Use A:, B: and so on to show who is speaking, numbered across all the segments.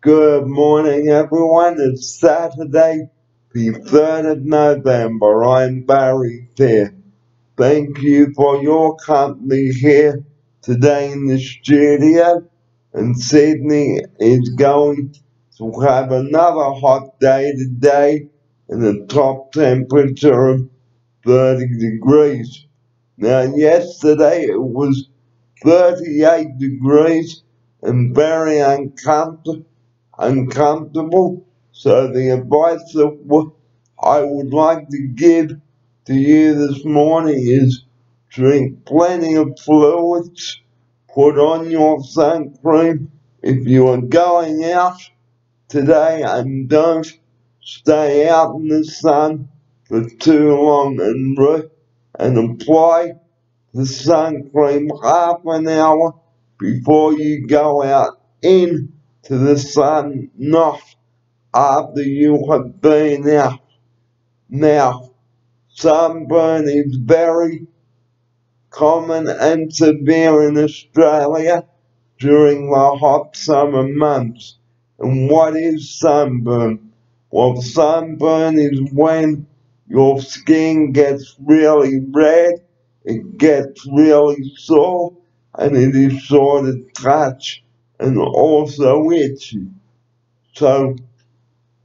A: Good morning, everyone. It's Saturday, the 3rd of November. I'm Barry Fair. Thank you for your company here today in the studio. And Sydney is going to have another hot day today and a top temperature of 30 degrees. Now, yesterday it was 38 degrees and very uncomfortable. So the advice that I would like to give to you this morning is drink plenty of fluids, put on your sun cream if you are going out today, and don't stay out in the sun for too long, and apply the sun cream half an hour before you go out into the sun, not after you have been out. Now, sunburn is very common and severe in Australia during the hot summer months. And what is sunburn? Well, sunburn is when your skin gets really red, it gets really sore, and it is sort of touch and also itchy. So,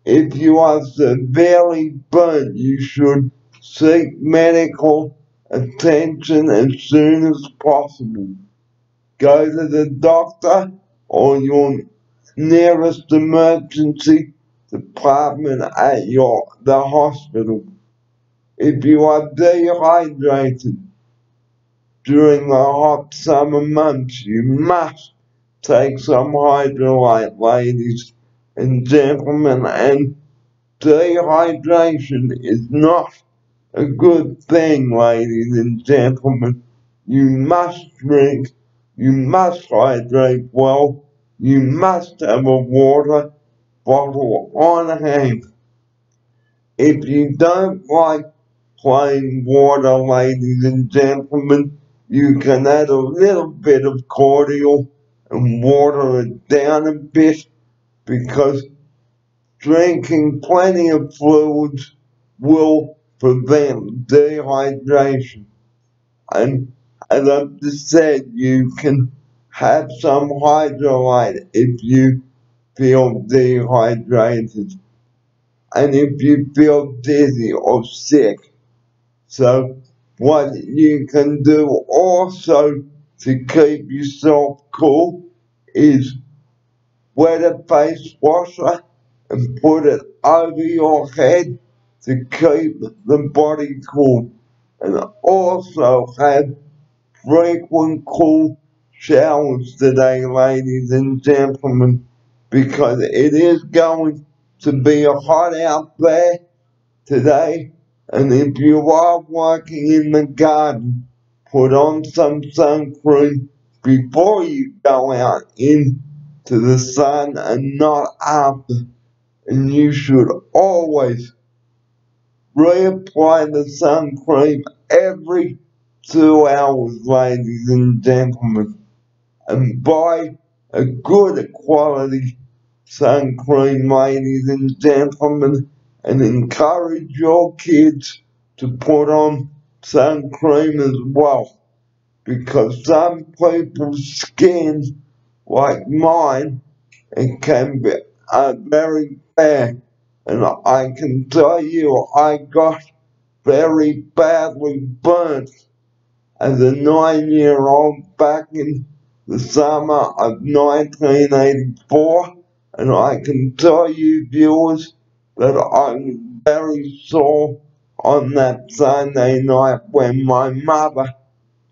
A: if you are severely burnt, you should seek medical attention as soon as possible. Go to the doctor or your nearest emergency department at the hospital. If you are dehydrated during the hot summer months, you must take some Hydralyte, ladies and gentlemen, and dehydration is not a good thing, ladies and gentlemen. You must drink, you must hydrate well, you must have a water bottle on hand. If you don't like plain water, ladies and gentlemen, you can add a little bit of cordial and water it down a bit, because drinking plenty of fluids will prevent dehydration. And as I've just said, you can have some Hydralyte if you feel dehydrated and if you feel dizzy or sick. So what you can do also to keep yourself cool is wet a face washer and put it over your head to keep the body cool. And also have frequent cool showers today, ladies and gentlemen, because it is going to be hot out there today. And if you are working in the garden, put on some sun cream before you go out into the sun and not after. And you should always reapply the sun cream every 2 hours, ladies and gentlemen. And buy a good quality sun cream, ladies and gentlemen, and encourage your kids to put on sun cream as well. Because some people's skin, like mine, it can be very bad. And I can tell you, I got very badly burnt as a 9-year-old back in the summer of 1984. And I can tell you, viewers, that I was very sore on that Sunday night when my mother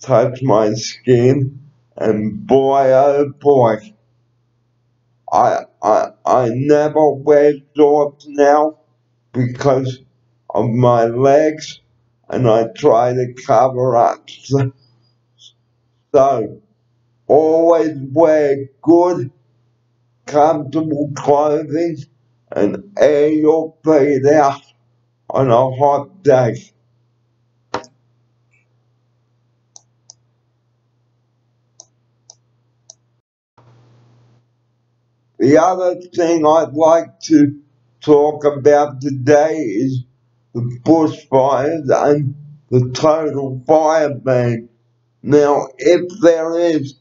A: touched my skin. And boy, oh boy, I never wear shorts now because of my legs, and I try to cover up. So always wear good, comfortable clothing and air your feet out on a hot day. The other thing I'd like to talk about today is the bushfires and the total fire ban. Now, if there is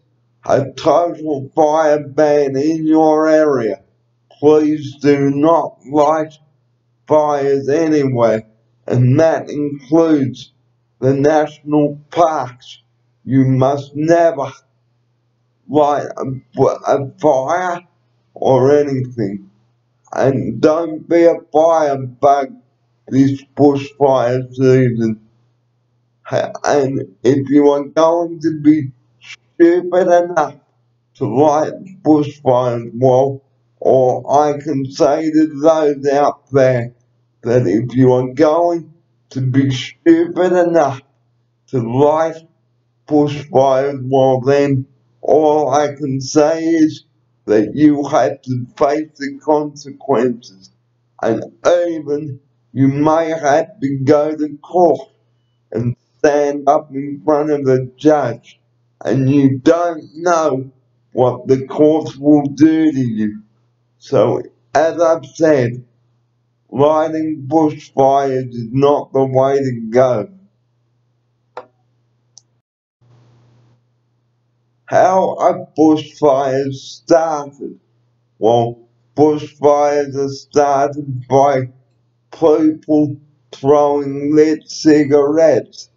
A: a total fire ban in your area, please do not light fires anywhere, and that includes the national parks. You must never light a fire or anything. And don't be a firebug this bushfire season. And if you are going to be stupid enough to light bushfires, well, or I can say to those out there that if you are going to be stupid enough to light bushfires, well then all I can say is that you have to face the consequences, and even you may have to go to court and stand up in front of a judge, and you don't know what the courts will do to you. So, as I've said, lighting bushfires is not the way to go. How are bushfires started? Well, bushfires are started by people throwing lit cigarettes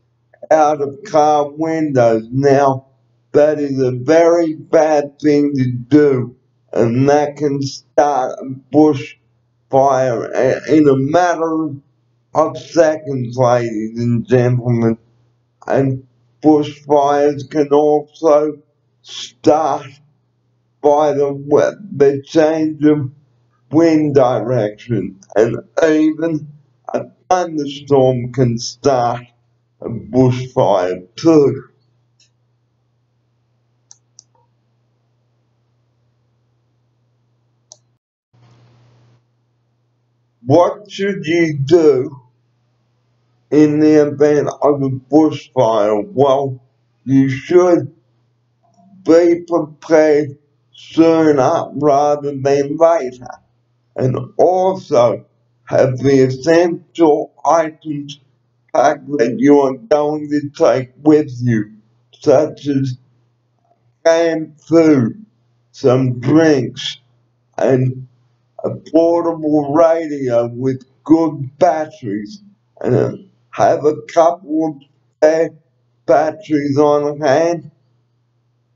A: out of car windows. Now, that is a very bad thing to do, and that can start a bushfire in a matter of seconds, ladies and gentlemen. And bushfires can also start by the change of wind direction, and even a thunderstorm can start a bushfire too. What should you do in the event of a bushfire? Well, you should be prepared sooner rather than later, and also have the essential items packed that you are going to take with you, such as canned food, some drinks, and a portable radio with good batteries, and have a couple of spare batteries on hand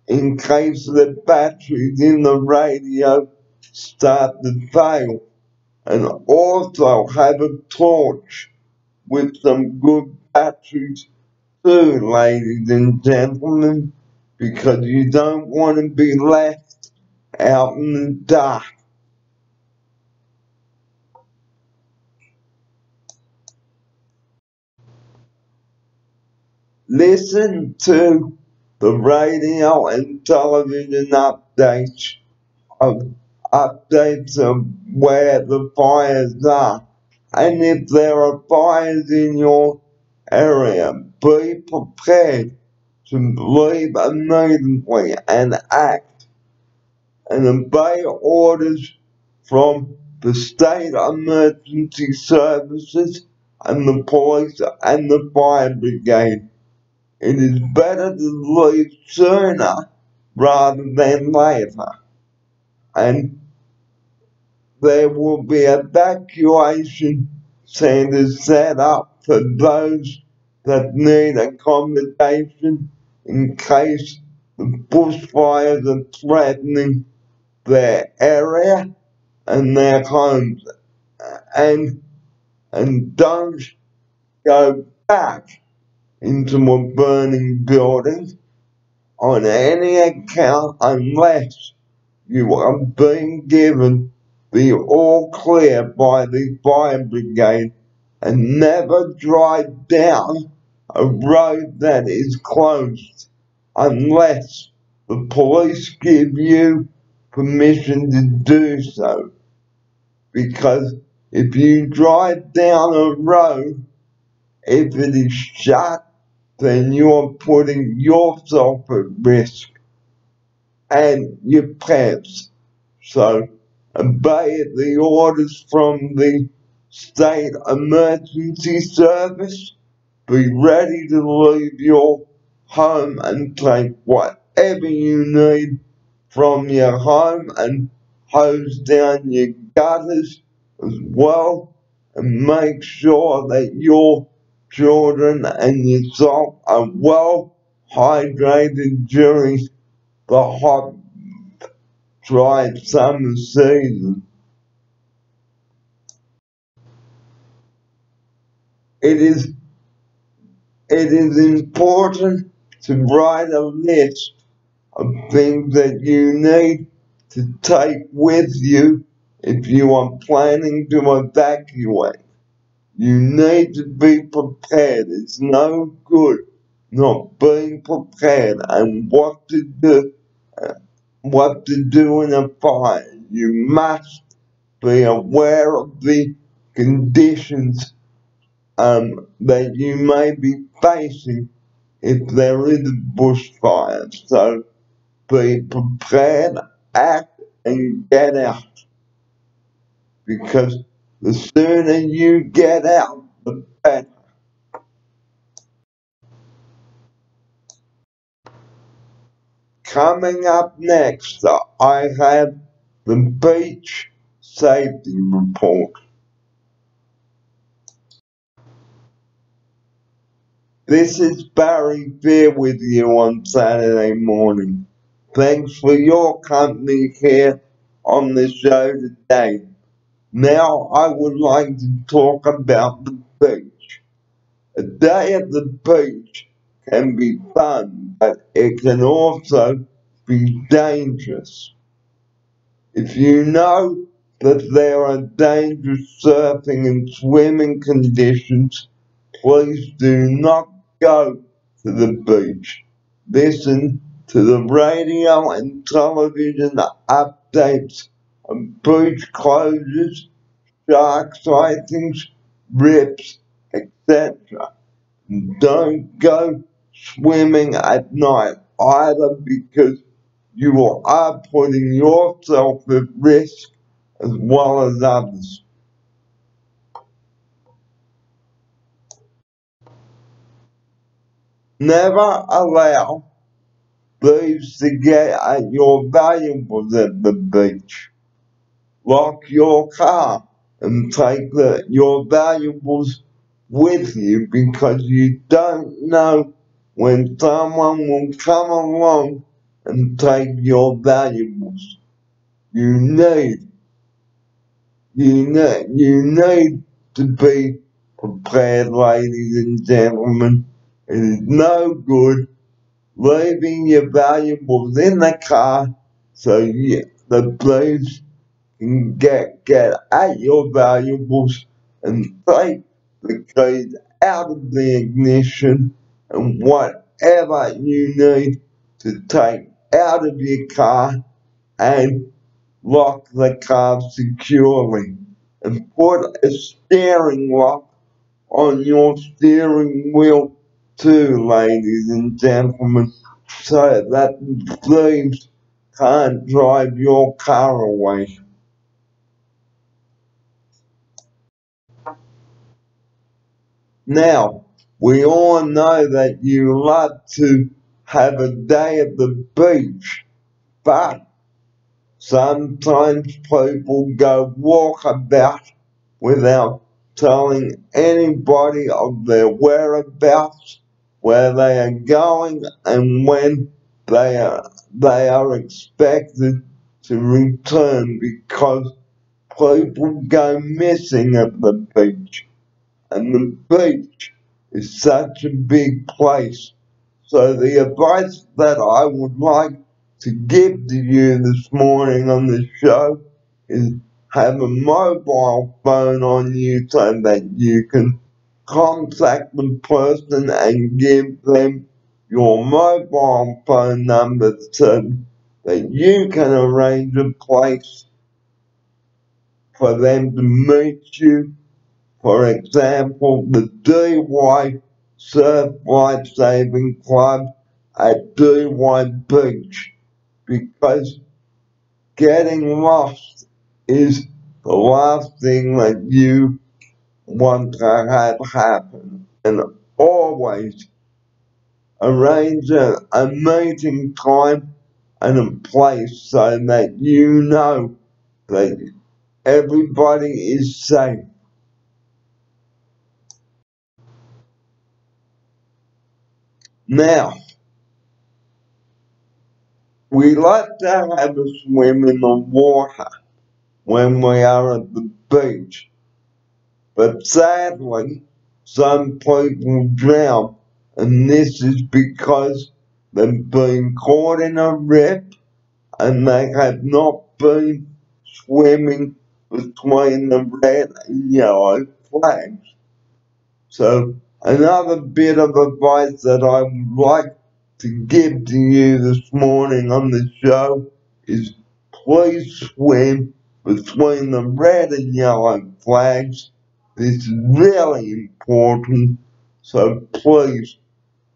A: in case the batteries in the radio start to fail, and also have a torch with some good batteries too, ladies and gentlemen, because you don't want to be left out in the dark. Listen to the radio and television updates of where the fires are. And if there are fires in your area, be prepared to leave immediately and act and obey orders from the state emergency services and the police and the fire brigade. It is better to leave sooner rather than later, and there will be evacuation centers set up for those that need accommodation in case the bushfires are threatening their area and their homes. And don't go back into a burning building on any account unless you are being given the all clear by the fire brigade, and never drive down a road that is closed unless the police give you permission to do so. Because if you drive down a road, if it is shut, then you're putting yourself at risk and your pets. So obey the orders from the State Emergency Service, be ready to leave your home and take whatever you need from your home and hose down your gutters as well, and make sure that your children and yourself are well hydrated during the hot, dry summer season. It is important to write a list of things that you need to take with you if you are planning to evacuate. You need to be prepared. It's no good not being prepared and what to do in a fire. You must be aware of the conditions that you may be facing if there is a bushfire. So be prepared, act, and get out. Because the sooner you get out, the better. Coming up next, I have the beach safety report. This is Barry Fear with you on Saturday morning. Thanks for your company here on the show today. Now I would like to talk about the beach. A day at the beach can be fun, but it can also be dangerous. If you know that there are dangerous surfing and swimming conditions, please do not go to the beach. Listen to the radio and television updates on beach closures, shark sightings, rips, etc. Don't go swimming at night either, because you are putting yourself at risk as well as others. Never allow thieves to get at your valuables at the beach. Lock your car and take your valuables with you, because you don't know when someone will come along and take your valuables. You need to be prepared, ladies and gentlemen. It is no good leaving your valuables in the car so the police can get at your valuables and take the keys out of the ignition and whatever you need to take out of your car, and lock the car securely, and put a steering lock on your steering wheel too, ladies and gentlemen, so that thieves can't drive your car away. Now, we all know that you love to have a day at the beach, but sometimes people go walkabout without telling anybody of their whereabouts, where they are going, and when they are expected to return, because people go missing at the beach. And the beach is such a big place. So the advice that I would like to give to you this morning on the show is have a mobile phone on you so that you can contact the person and give them your mobile phone number so that you can arrange a place for them to meet you. For example, the DY Surf Life Saving Club at DY Beach, because getting lost is the last thing that you want to have happen. And always arrange a meeting time and a place so that you know that everybody is safe. Now, we like to have a swim in the water when we are at the beach, but sadly, some people drown, and this is because they've been caught in a rip and they have not been swimming between the red and yellow flags. So another bit of advice that I would like to give to you this morning on the show is please swim between the red and yellow flags. This is really important, so please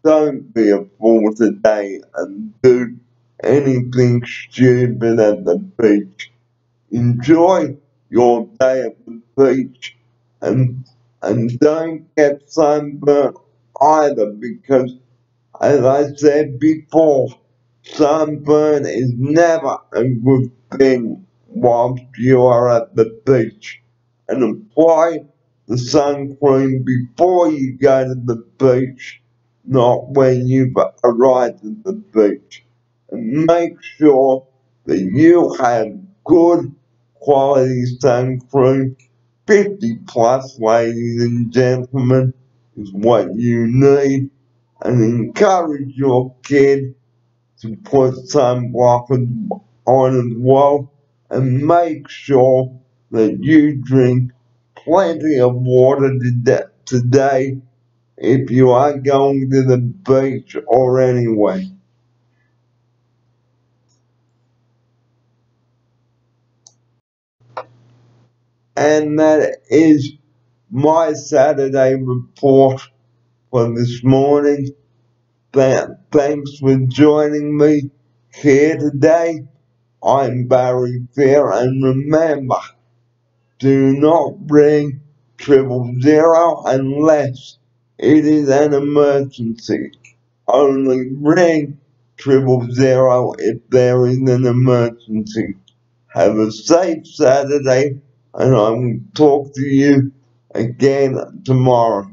A: don't be a fool today and do anything stupid at the beach. Enjoy your day at the beach and don't get sunburnt either, because as I said before, sunburn is never a good thing whilst you are at the beach. And apply the sun cream before you go to the beach, not when you've arrived at the beach. And make sure that you have good quality sun cream. 50 plus, ladies and gentlemen, is what you need. And encourage your kid to put sunblock on as well, and make sure that you drink plenty of water today if you are going to the beach or anyway. And that is my Saturday report for this morning. Thanks for joining me here today. I'm Barry Fair, and remember, do not ring 000 unless it is an emergency. Only ring 000 if there is an emergency. Have a safe Saturday, and I will talk to you again tomorrow.